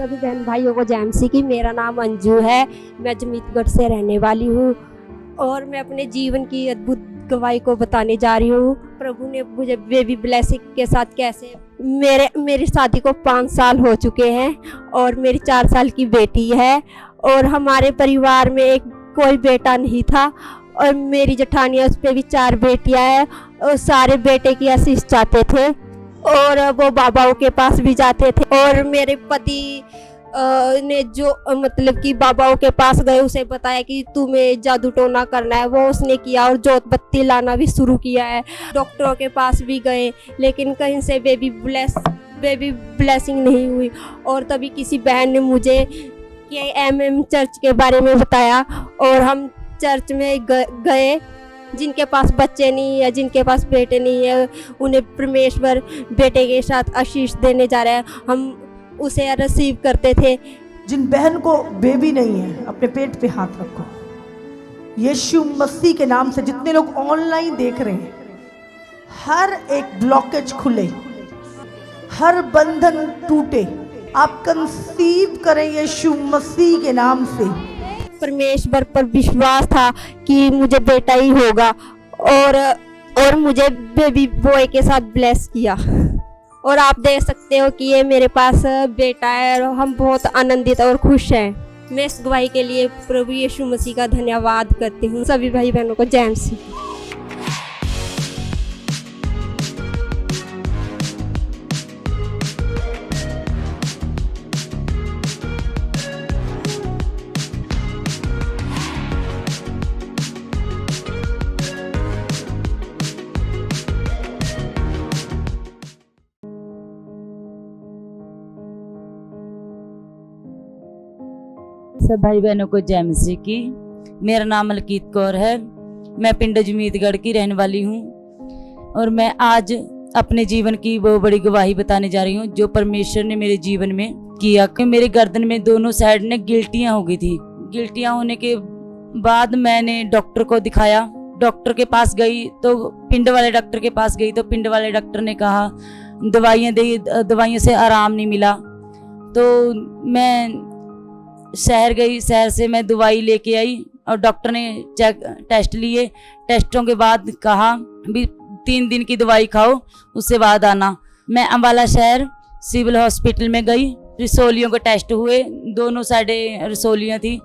सभी बहन भाइयों को जय मसीह की। मेरा नाम अंजू है, मैं जमीतगढ़ से रहने वाली हूँ और मैं अपने जीवन की अद्भुत गवाही को बताने जा रही हूँ। प्रभु ने मुझे बेबी ब्लेसिंग के साथ कैसे मेरी शादी को 5 साल हो चुके हैं और मेरी 4 साल की बेटी है और हमारे परिवार में कोई बेटा नहीं था और मेरी जेठानी उस पर भी 4 बेटियां हैं और सारे बेटे की आशीष चाहते थे और वो बाबाओं के पास भी जाते थे और मेरे पति ने जो मतलब कि बाबाओं के पास गए, उसे बताया कि तुम्हें जादू टोना करना है, वो उसने किया और जोत बत्ती लाना भी शुरू किया है। डॉक्टरों के पास भी गए लेकिन कहीं से बेबी ब्लेसिंग नहीं हुई और तभी किसी बहन ने मुझे KMM चर्च के बारे में बताया और हम चर्च में गए। जिनके पास बच्चे नहीं है, जिनके पास बेटे नहीं है, उन्हें परमेश्वर बेटे के साथ आशीष देने जा रहे हैं। हम उसे रिसीव करते थे। जिन बहन को बेबी नहीं है अपने पेट पे हाथ रखो। यीशु मसीह के नाम से जितने लोग ऑनलाइन देख रहे हैं, हर एक ब्लॉकेज खुले, हर बंधन टूटे, आप कंसीव करें यीशु मसीह के नाम से। परमेश्वर पर विश्वास था कि मुझे बेटा ही होगा और मुझे बेबी बॉय के साथ ब्लेस किया और आप देख सकते हो कि ये मेरे पास बेटा है और हम बहुत आनंदित और खुश हैं। मैं इस गवाही के लिए प्रभु यीशु मसीह का धन्यवाद करती हूँ। सभी भाई बहनों को जय मसीह। सब भाई बहनों को जय मसीह की। मेरा नाम मलकीत कौर है, मैं पिंड जमीतगढ़ की रहने वाली हूँ और मैं आज अपने जीवन की वो बड़ी गवाही बताने जा रही हूँ जो परमेश्वर ने मेरे जीवन में किया। कि मेरे गर्दन में दोनों साइड ने गिल्टियाँ हो गई थी। गिल्टियाँ होने के बाद मैंने डॉक्टर को दिखाया। डॉक्टर के पास गई तो पिंड वाले डॉक्टर के पास गई तो पिंड वाले डॉक्टर ने कहा दवाइयाँ दी, दवाइयों से आराम नहीं मिला। तो मैं शहर गई, शहर से मैं दवाई लेके आई और डॉक्टर ने टेस्ट लिए। टेस्टों के बाद कहा भी 3 दिन की दवाई खाओ, उससे बाद आना। मैं अम्बाला शहर सिविल हॉस्पिटल में गई। रसोलियों के टेस्ट हुए, दोनों साइडें रसोलियाँ थी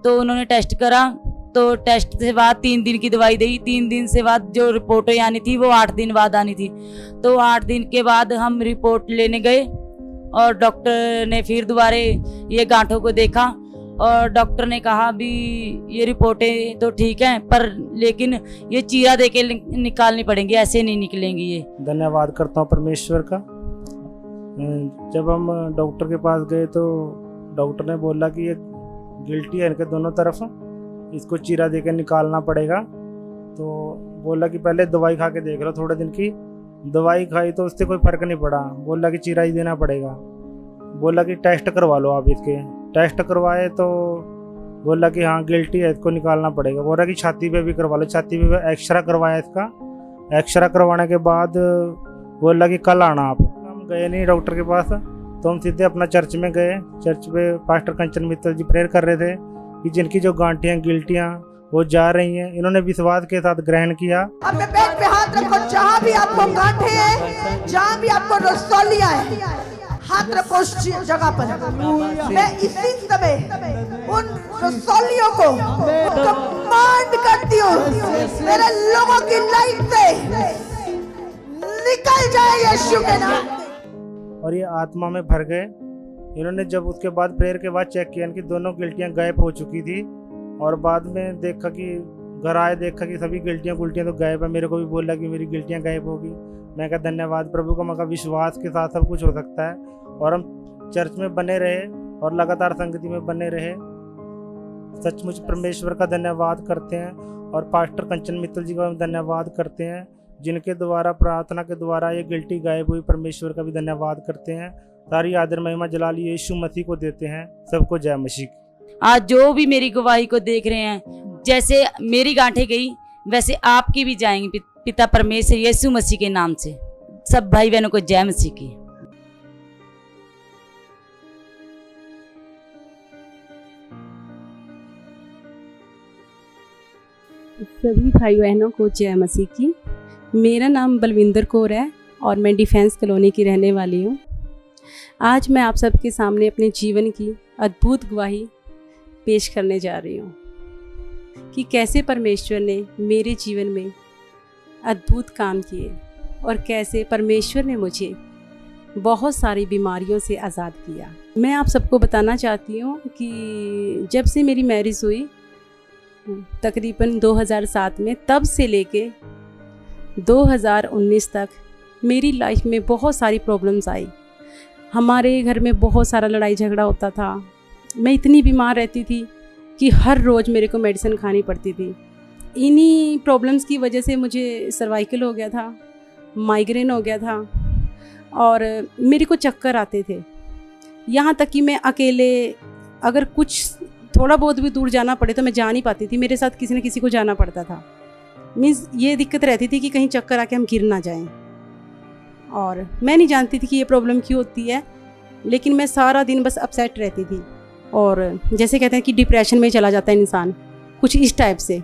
तो उन्होंने टेस्ट करा। तो टेस्ट से बाद 3 दिन की दवाई दी। 3 दिन से बाद जो रिपोर्टें आनी थी वो 8 दिन बाद आनी थी। तो 8 दिन के बाद हम रिपोर्ट लेने गए और डॉक्टर ने फिर दोबारे ये गांठों को देखा और डॉक्टर ने कहा भी ये रिपोर्टें तो ठीक हैं पर लेकिन ये चीरा दे के निकालनी पड़ेंगी, ऐसे नहीं निकलेंगी ये। धन्यवाद करता हूँ परमेश्वर का। जब हम डॉक्टर के पास गए तो डॉक्टर ने बोला कि ये गिल्टी है इनके दोनों तरफ, इसको चीरा दे के निकालना पड़ेगा। तो बोला कि पहले दवाई खा के देख लो थोड़े दिन की। दवाई खाई तो उससे कोई फ़र्क नहीं पड़ा। बोला कि चीरा ही देना पड़ेगा। बोला कि टेस्ट करवा लो आप इसके। टेस्ट करवाए तो बोला कि हाँ गिल्टी है, इसको निकालना पड़ेगा। बोला कि छाती पे भी करवा लो। छाती पे एक्सरा करवाया इसका। एक्सरा करवाने के बाद बोला कि कल आना आप। हम गए नहीं डॉक्टर के पास तो हम सीधे अपना चर्च में गए। चर्च पे पास्टर कंचन मित्तल जी प्रेयर कर रहे थे कि जिनकी जो गांठियाँ गिल्टियाँ वो जा रही हैं, इन्होंने विश्वास के साथ ग्रहण किया। अपने पेट पे हाथ रखो, जहाँ भी आपको गांठें हैं, जहाँ भी आपको रसोलियाँ है, हाथ रखो उस जगह पर। मैं इसी समय उन रसोलियों को कमांड करती हूँ, मेरे लोगों की लाइफ से निकल जाए यीशु के नाम। और ये आत्मा में भर गए। इन्होंने जब उसके बाद प्रेयर के बाद चेक किया कि दोनों गिल्टियाँ गायब हो चुकी थी और बाद में देखा कि घर आए देखा कि सभी गिल्टियाँ तो गायब है। मेरे को भी बोला कि मेरी गिल्टियाँ गायब होगी। मैं कहा धन्यवाद प्रभु का। मैं कहा विश्वास के साथ सब कुछ हो सकता है और हम चर्च में बने रहे और लगातार संगति में बने रहे। सचमुच परमेश्वर का धन्यवाद करते हैं और पास्टर कंचन मित्तल जी का धन्यवाद करते हैं जिनके द्वारा प्रार्थना के द्वारा ये गिल्टी गायब हुई। परमेश्वर का भी धन्यवाद करते हैं। सारी आदर महिमा जलाल यीशु मसीह को देते हैं। सबको जय मसीह। आज जो भी मेरी गवाही को देख रहे हैं, जैसे मेरी गांठें गई वैसे आपकी भी जाएंगी पिता परमेश्वर यीशु मसीह के नाम से। सब भाई बहनों को जय मसीह की। सभी भाई बहनों को जय मसीह की। मेरा नाम बलविंदर कौर है और मैं डिफेंस कॉलोनी की रहने वाली हूँ। आज मैं आप सबके सामने अपने जीवन की अद्भुत गवाही पेश करने जा रही हूँ कि कैसे परमेश्वर ने मेरे जीवन में अद्भुत काम किए और कैसे परमेश्वर ने मुझे बहुत सारी बीमारियों से आज़ाद किया। मैं आप सबको बताना चाहती हूँ कि जब से मेरी मैरिज हुई तकरीबन 2007 में, तब से लेके 2019 तक मेरी लाइफ में बहुत सारी प्रॉब्लम्स आई। हमारे घर में बहुत सारा लड़ाई झगड़ा होता था। मैं इतनी बीमार रहती थी कि हर रोज़ मेरे को मेडिसिन खानी पड़ती थी। इन्हीं प्रॉब्लम्स की वजह से मुझे सर्वाइकल हो गया था, माइग्रेन हो गया था और मेरे को चक्कर आते थे। यहाँ तक कि मैं अकेले अगर कुछ थोड़ा बहुत भी दूर जाना पड़े तो मैं जा नहीं पाती थी, मेरे साथ किसी न किसी को जाना पड़ता था। मीन्स ये दिक्कत रहती थी कि कहीं चक्कर आके हम गिर ना जाएं। और मैं नहीं जानती थी कि ये प्रॉब्लम क्यों होती है, लेकिन मैं सारा दिन बस अपसेट रहती थी और जैसे कहते हैं कि डिप्रेशन में चला जाता है इंसान, कुछ इस टाइप से।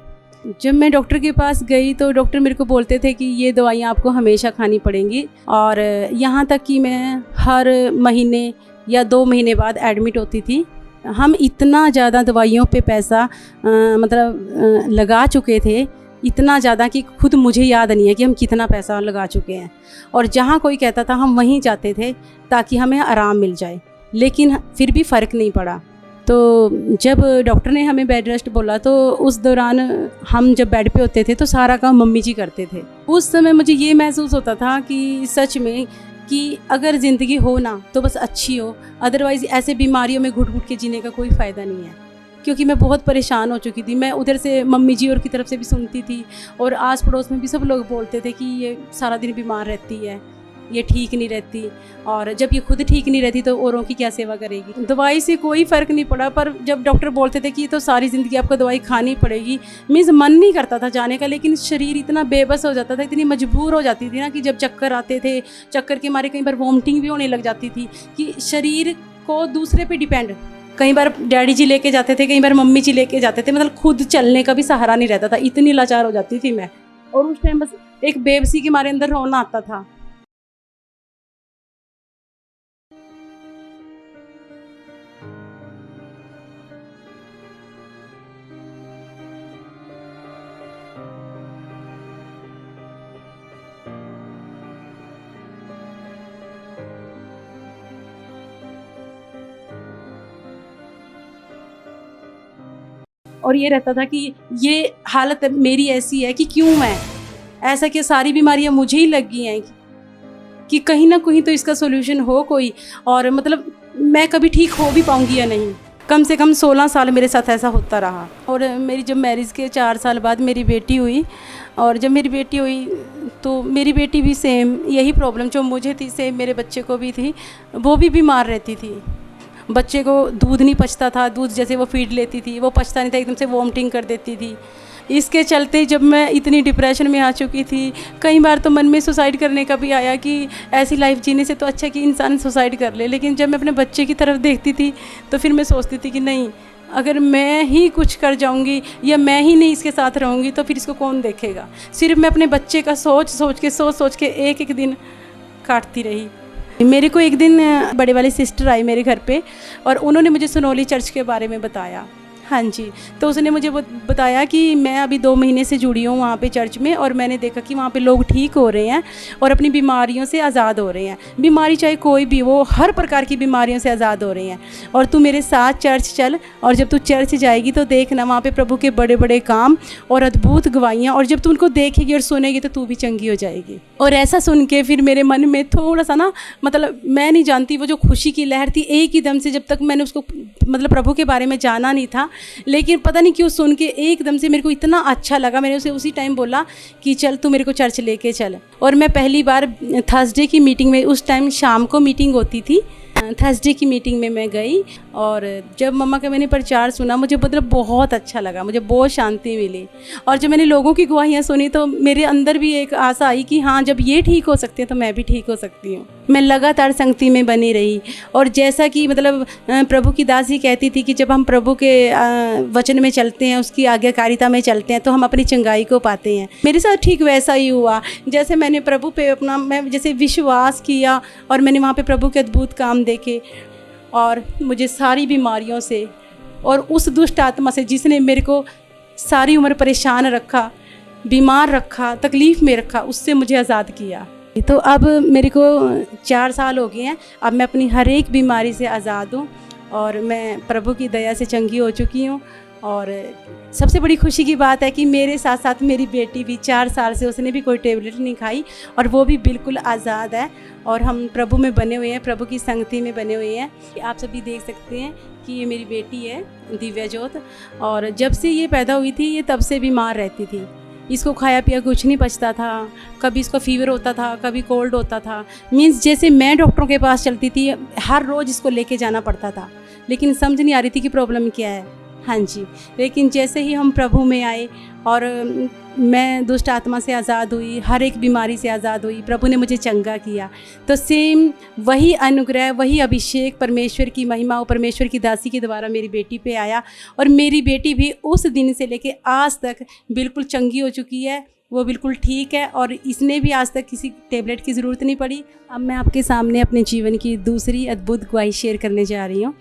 जब मैं डॉक्टर के पास गई तो डॉक्टर मेरे को बोलते थे कि ये दवाइयाँ आपको हमेशा खानी पड़ेंगी, और यहाँ तक कि मैं हर महीने या 2 महीने बाद एडमिट होती थी। हम इतना ज़्यादा दवाइयों पे पैसा लगा चुके थे, इतना ज़्यादा कि खुद मुझे याद नहीं है कि हम कितना पैसा लगा चुके हैं। और जहाँ कोई कहता था हम वहीं जाते थे ताकि हमें आराम मिल जाए, लेकिन फिर भी फ़र्क नहीं पड़ा। तो जब डॉक्टर ने हमें बेड रेस्ट बोला तो उस दौरान हम जब बेड पे होते थे तो सारा काम मम्मी जी करते थे। उस समय मुझे ये महसूस होता था कि सच में कि अगर ज़िंदगी हो ना तो बस अच्छी हो, अदरवाइज़ ऐसे बीमारियों में घुट घुट के जीने का कोई फ़ायदा नहीं है। क्योंकि मैं बहुत परेशान हो चुकी थी। मैं उधर से मम्मी जी और की तरफ से भी सुनती थी और आस पड़ोस में भी सब लोग बोलते थे कि ये सारा दिन बीमार रहती है, ये ठीक नहीं रहती, और जब ये खुद ठीक नहीं रहती तो औरों की क्या सेवा करेगी। दवाई से कोई फ़र्क नहीं पड़ा, पर जब डॉक्टर बोलते थे कि ये तो सारी ज़िंदगी आपको दवाई खानी पड़ेगी, मीन्स मन नहीं करता था जाने का, लेकिन शरीर इतना बेबस हो जाता था, इतनी मजबूर हो जाती थी ना कि जब चक्कर आते थे, चक्कर के मारे कई बार वॉमिटिंग भी होने लग जाती थी कि शरीर को दूसरे पे डिपेंड। कई बार डैडी जी लेके जाते थे, कई बार मम्मी जी लेके जाते थे, मतलब खुद चलने का भी सहारा नहीं रहता था, इतनी लाचार हो जाती थी मैं। और उस टाइम बस एक बेबसी के मारे अंदर रोना आता था। और ये रहता था कि ये हालत मेरी ऐसी है कि क्यों मैं ऐसा, कि सारी बीमारियां मुझे ही लग गई हैं कि कहीं ना कहीं तो इसका सॉल्यूशन हो कोई, और मतलब मैं कभी ठीक हो भी पाऊंगी या नहीं। कम से कम 16 साल मेरे साथ ऐसा होता रहा। और मेरी जब मैरिज के 4 साल बाद मेरी बेटी हुई, और जब मेरी बेटी हुई तो मेरी बेटी भी सेम यही प्रॉब्लम जो मुझे थी सेम मेरे बच्चे को भी थी। वो भी बीमार रहती थी, बच्चे को दूध नहीं पचता था, दूध जैसे वो फीड लेती थी वो पचता नहीं था, एकदम से वॉमिटिंग कर देती थी। इसके चलते जब मैं इतनी डिप्रेशन में आ चुकी थी, कई बार तो मन में सुसाइड करने का भी आया कि ऐसी लाइफ जीने से तो अच्छा कि इंसान सुसाइड कर ले। लेकिन जब मैं अपने बच्चे की तरफ देखती थी तो फिर मैं सोचती थी कि नहीं, अगर मैं ही कुछ कर जाऊंगी या मैं ही नहीं इसके साथ रहूंगी तो फिर इसको कौन देखेगा। सिर्फ मैं अपने बच्चे का सोच सोच के एक एक दिन काटती रही। मेरे को एक दिन बड़े वाली सिस्टर आई मेरे घर पे और उन्होंने मुझे सोनोली चर्च के बारे में बताया। हाँ जी, तो उसने मुझे बताया कि मैं अभी 2 महीने से जुड़ी हूँ वहाँ पे चर्च में, और मैंने देखा कि वहाँ पे लोग ठीक हो रहे हैं और अपनी बीमारियों से आज़ाद हो रहे हैं। बीमारी चाहे कोई भी हो, हर प्रकार की बीमारियों से आज़ाद हो रहे हैं। और तू मेरे साथ चर्च चल, और जब तू चर्च जाएगी तो देखना वहाँ पे प्रभु के बड़े बड़े काम और अद्भुत गवाहियाँ, और जब तू उनको देखेगी और सुनेगी तो तू भी चंगी हो जाएगी। और ऐसा सुन के फिर मेरे मन में थोड़ा सा ना, मतलब मैं नहीं जानती वो जो खुशी की लहर थी एक ही दम से, जब तक मैंने उसको मतलब प्रभु के बारे में जाना नहीं था, लेकिन पता नहीं क्यों सुन के एकदम से मेरे को इतना अच्छा लगा। मैंने उसे उसी टाइम बोला कि चल तू मेरे को चर्च लेके चल। और मैं पहली बार थर्सडे की मीटिंग में, उस टाइम शाम को मीटिंग होती थी, थर्सडे की मीटिंग में मैं गई और जब मम्मा का मैंने प्रचार सुना मुझे मतलब बहुत अच्छा लगा, मुझे बहुत शांति मिली। और जब मैंने लोगों की गवाहियाँ सुनी तो मेरे अंदर भी एक आशा आई कि हाँ, जब ये ठीक हो सकते हैं तो मैं भी ठीक हो सकती हूँ। मैं लगातार संगति में बनी रही और जैसा कि मतलब प्रभु की दासी कहती थी कि जब हम प्रभु के वचन में चलते हैं, उसकी आज्ञाकारिता में चलते हैं तो हम अपनी चंगाई को पाते हैं। मेरे साथ ठीक वैसा ही हुआ, जैसे मैंने प्रभु पे अपना मैं जैसे विश्वास किया और मैंने वहाँ पे प्रभु के अद्भुत काम देखे और मुझे सारी बीमारियों से और उस दुष्ट आत्मा से जिसने मेरे को सारी उम्र परेशान रखा, बीमार रखा, तकलीफ़ में रखा, उससे मुझे आज़ाद किया। तो अब मेरे को 4 साल हो गए हैं, अब मैं अपनी हर एक बीमारी से आज़ाद हूँ और मैं प्रभु की दया से चंगी हो चुकी हूँ। और सबसे बड़ी खुशी की बात है कि मेरे साथ साथ मेरी बेटी भी 4 साल से उसने भी कोई टेबलेट नहीं खाई और वो भी बिल्कुल आज़ाद है और हम प्रभु में बने हुए हैं, प्रभु की संगति में बने हुए हैं। आप सभी देख सकते हैं कि ये मेरी बेटी है दिव्या ज्योत और जब से ये पैदा हुई थी ये तब से बीमार रहती थी। इसको खाया पिया कुछ नहीं पचता था, कभी इसको फीवर होता था, कभी कोल्ड होता था। मीन्स जैसे मैं डॉक्टरों के पास चलती थी, हर रोज़ इसको लेके जाना पड़ता था, लेकिन समझ नहीं आ रही थी कि प्रॉब्लम क्या है। हाँ जी, लेकिन जैसे ही हम प्रभु में आए और मैं दुष्ट आत्मा से आज़ाद हुई, हर एक बीमारी से आज़ाद हुई, प्रभु ने मुझे चंगा किया। तो सेम वही अनुग्रह, वही अभिषेक, परमेश्वर की महिमा और परमेश्वर की दासी के द्वारा मेरी बेटी पे आया और मेरी बेटी भी उस दिन से लेके आज तक बिल्कुल चंगी हो चुकी है, वो बिल्कुल ठीक है और इसने भी आज तक किसी टेबलेट की ज़रूरत नहीं पड़ी। अब मैं आपके सामने अपने जीवन की दूसरी अद्भुत गवाही शेयर करने जा रही हूँ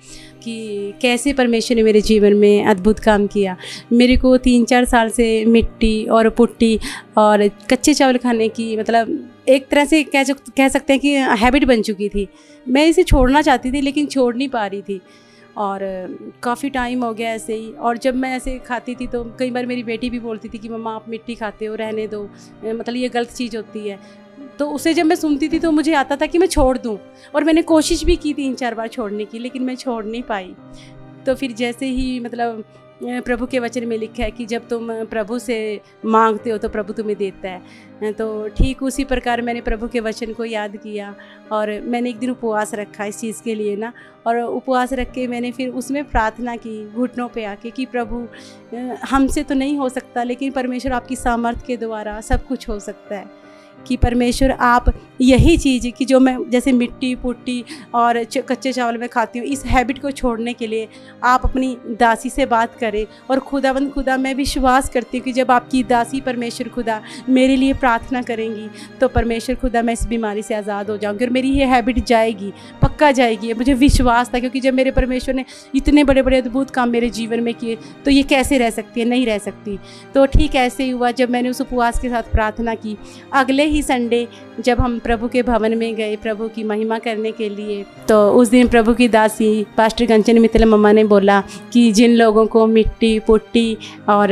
कि कैसे परमेश्वर ने मेरे जीवन में अद्भुत काम किया। मेरे को 3-4 साल से मिट्टी और पुट्टी और कच्चे चावल खाने की मतलब एक तरह से कह सकते हैं कि हैबिट बन चुकी थी। मैं इसे छोड़ना चाहती थी लेकिन छोड़ नहीं पा रही थी और काफ़ी टाइम हो गया ऐसे ही। और जब मैं ऐसे खाती थी तो कई बार मेरी बेटी भी बोलती थी कि मम्मा आप मिट्टी खाते हो, रहने दो, मतलब ये गलत चीज़ होती है। तो उसे जब मैं सुनती थी तो मुझे आता था कि मैं छोड़ दूं और मैंने कोशिश भी की 3-4 बार छोड़ने की, लेकिन मैं छोड़ नहीं पाई। तो फिर जैसे ही मतलब प्रभु के वचन में लिखा है कि जब तुम प्रभु से मांगते हो तो प्रभु तुम्हें देता है, तो ठीक उसी प्रकार मैंने प्रभु के वचन को याद किया और मैंने एक दिन उपवास रखा इस चीज़ के लिए ना। और उपवास रख के मैंने फिर उसमें प्रार्थना की घुटनों पे आके कि प्रभु हमसे तो नहीं हो सकता, लेकिन परमेश्वर आपकी सामर्थ्य के द्वारा सब कुछ हो सकता है। कि परमेश्वर आप यही चीज़ कि जो मैं जैसे मिट्टी पुट्टी और कच्चे चावल में खाती हूँ, इस हैबिट को छोड़ने के लिए आप अपनी दासी से बात करें। और खुदावंद खुदा मैं विश्वास करती हूँ कि जब आपकी दासी परमेश्वर खुदा मेरे लिए प्रार्थना करेंगी तो परमेश्वर खुदा मैं इस बीमारी से आज़ाद हो जाऊँगी और मेरी ये हैबिट जाएगी, पक्का जाएगी। मुझे विश्वास था क्योंकि जब मेरे परमेश्वर ने इतने बड़े बड़े अद्भुत काम मेरे जीवन में किए तो ये कैसे रह सकती है, नहीं रह सकती। तो ठीक ऐसे ही हुआ जब मैंने उस उपवास के साथ प्रार्थना की। अगले ही संडे जब हम प्रभु के भवन में गए प्रभु की महिमा करने के लिए, तो उस दिन प्रभु की दासी पास्टर कंचन मित्तल मम्मा ने बोला कि जिन लोगों को मिट्टी पुट्टी और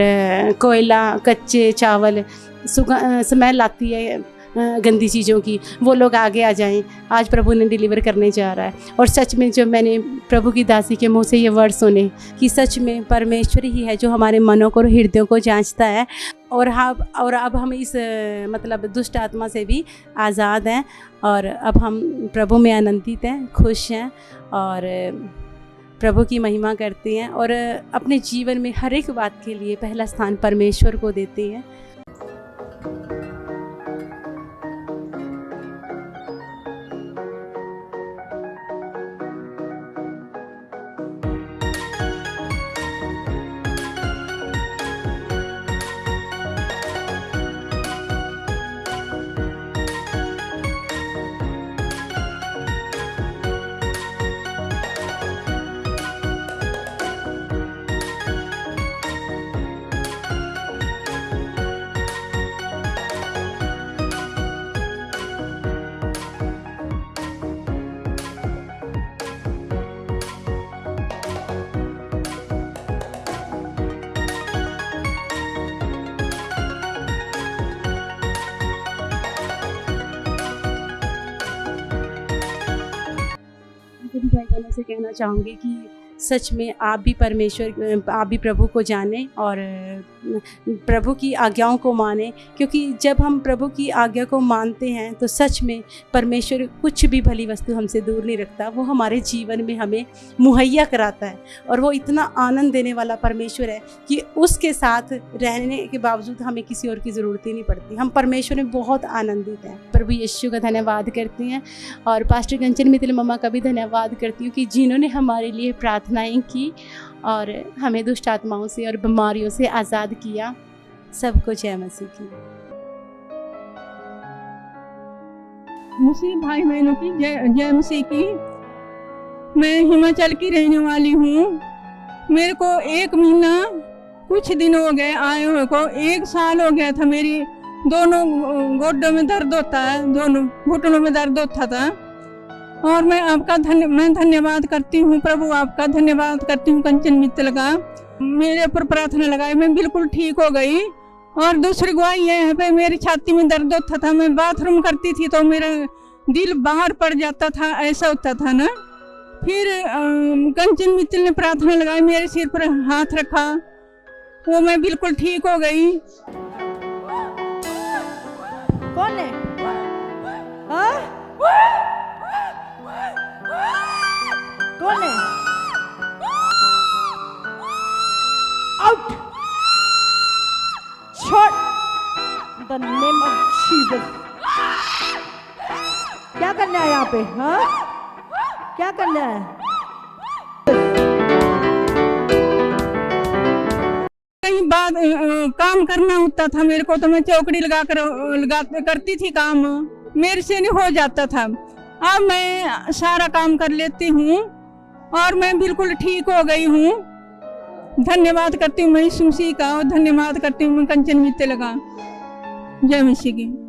कोयला कच्चे चावल स्मेल लाती है गंदी चीज़ों की, वो लोग आगे आ जाएं, आज प्रभु ने डिलीवर करने जा रहा है। और सच में जब मैंने प्रभु की दासी के मुंह से ये वर्ड सुने कि सच में परमेश्वर ही है जो हमारे मनों को और हृदयों को जांचता है और अब हम इस मतलब दुष्ट आत्मा से भी आज़ाद हैं और अब हम प्रभु में आनंदित हैं, खुश हैं और प्रभु की महिमा करते हैं और अपने जीवन में हर एक बात के लिए पहला स्थान परमेश्वर को देते हैं। सभी भाई बहनों से कहना चाहूँगी कि सच में आप भी प्रभु को जानें और प्रभु की आज्ञाओं को मानें, क्योंकि जब हम प्रभु की आज्ञा को मानते हैं तो सच में परमेश्वर कुछ भी भली वस्तु हमसे दूर नहीं रखता, वो हमारे जीवन में हमें मुहैया कराता है। और वो इतना आनंद देने वाला परमेश्वर है कि उसके साथ रहने के बावजूद हमें किसी और की ज़रूरत ही नहीं पड़ती। हम परमेश्वर में बहुत आनंदित हैं। प्रभु यीशु का धन्यवाद करती हैं और पास्टर कंचन मित्तल मम्मा का भी धन्यवाद करती हूँ कि जिन्होंने हमारे लिए प्रार्थनाएं की और हमें दुष्ट आत्माओं से और बीमारियों से आज़ाद किया। सबको जय मसीह की। मुस्लिम भाई बहनों की जय मसीह की। मैं हिमाचल की रहने वाली हूँ। मेरे को 1 महीना कुछ दिन हो गए आए हुए को, 1 साल हो गया था। मेरी दोनों गोड्डों में दर्द होता है, दोनों घुटनों में दर्द होता था। और मैं आपका मैं धन्यवाद करती हूँ, प्रभु आपका धन्यवाद करती हूँ कंचन मित्तल का। मेरे ऊपर प्रार्थना लगाई, मैं बिल्कुल ठीक हो गई। और दूसरी गवाही है पे मेरी छाती में दर्द होता था, मैं बाथरूम करती थी तो मेरा दिल बाहर पड़ जाता था, ऐसा होता था ना। फिर कंचन मित्तल ने प्रार्थना लगाई, मेरे सिर पर हाथ रखा, वो मैं बिल्कुल ठीक हो गई। कौन है? हाँ? कौन है? आउट! छोड़! The name of Jesus. क्या करना है यहाँ पे? हाँ? क्या करना है? कहीं बाद काम करना होता था मेरे को, तो मैं चौकड़ी लगा करती थी काम, मेरे से नहीं हो जाता था। अब मैं सारा काम कर लेती हूँ और मैं बिल्कुल ठीक हो गई हूँ। धन्यवाद करती हूँ मैं यीशु मसीह का और धन्यवाद करती हूँ मैं कंचन मित्तल का। जय मसीह की।